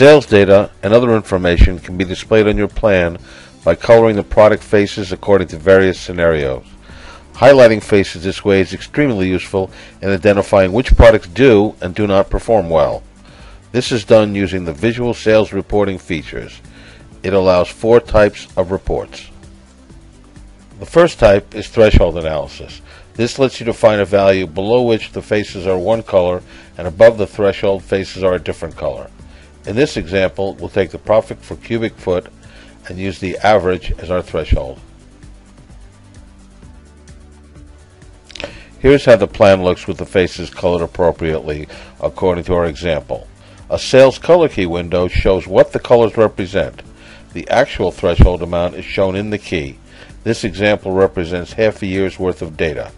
Sales data and other information can be displayed on your plan by coloring the product faces according to various scenarios. Highlighting faces this way is extremely useful in identifying which products do and do not perform well. This is done using the visual sales reporting features. It allows 4 types of reports. The first type is threshold analysis. This lets you define a value below which the faces are one color and above the threshold faces are a different color. In this example, we'll take the profit per cubic foot and use the average as our threshold. Here's how the plan looks with the faces colored appropriately according to our example. A sales color key window shows what the colors represent. The actual threshold amount is shown in the key. This example represents half a year's worth of data.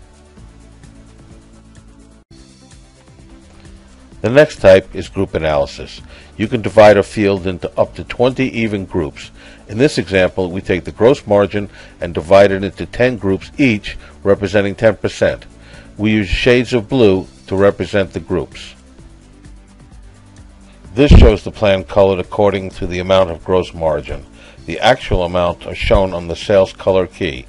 The next type is group analysis. You can divide a field into up to 20 even groups. In this example, we take the gross margin and divide it into 10 groups each, representing 10%. We use shades of blue to represent the groups. This shows the plan colored according to the amount of gross margin. The actual amount are shown on the sales color key.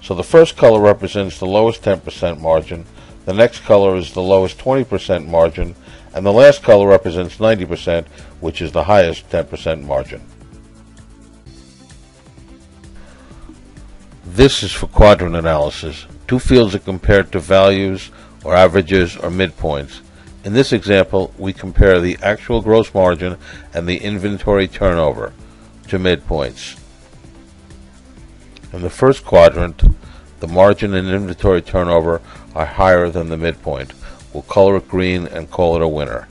So the first color represents the lowest 10% margin, the next color is the lowest 20% margin, and the last color represents 90%, which is the highest 10% margin. This is for quadrant analysis. 2 fields are compared to values or averages or midpoints. In this example, we compare the actual gross margin and the inventory turnover to midpoints. In the first quadrant, the margin and inventory turnover are higher than the midpoint. We'll color it green and call it a winner.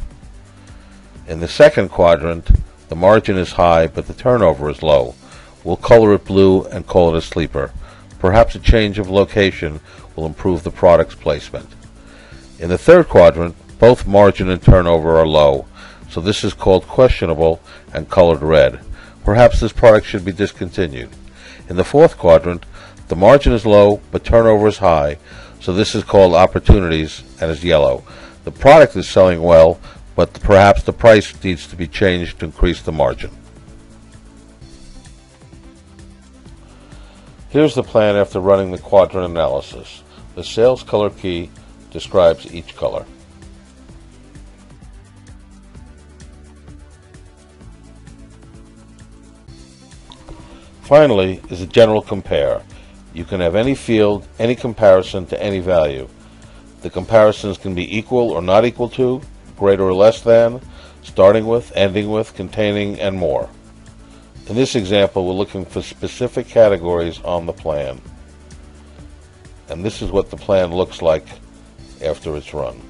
In the second quadrant, the margin is high but the turnover is low. We'll color it blue and call it a sleeper. Perhaps a change of location will improve the product's placement. In the third quadrant, both margin and turnover are low, so this is called questionable and colored red. Perhaps this product should be discontinued. In the fourth quadrant, the margin is low but turnover is high, so this is called opportunities and is yellow. The product is selling well, but perhaps the price needs to be changed to increase the margin. Here's the plan after running the quadrant analysis. The sales color key describes each color. Finally is a general compare. You can have any field, any comparison to any value. The comparisons can be equal or not equal to, greater or less than, starting with, ending with, containing, and more. In this example, we're looking for specific categories on the plan. And this is what the plan looks like after it's run.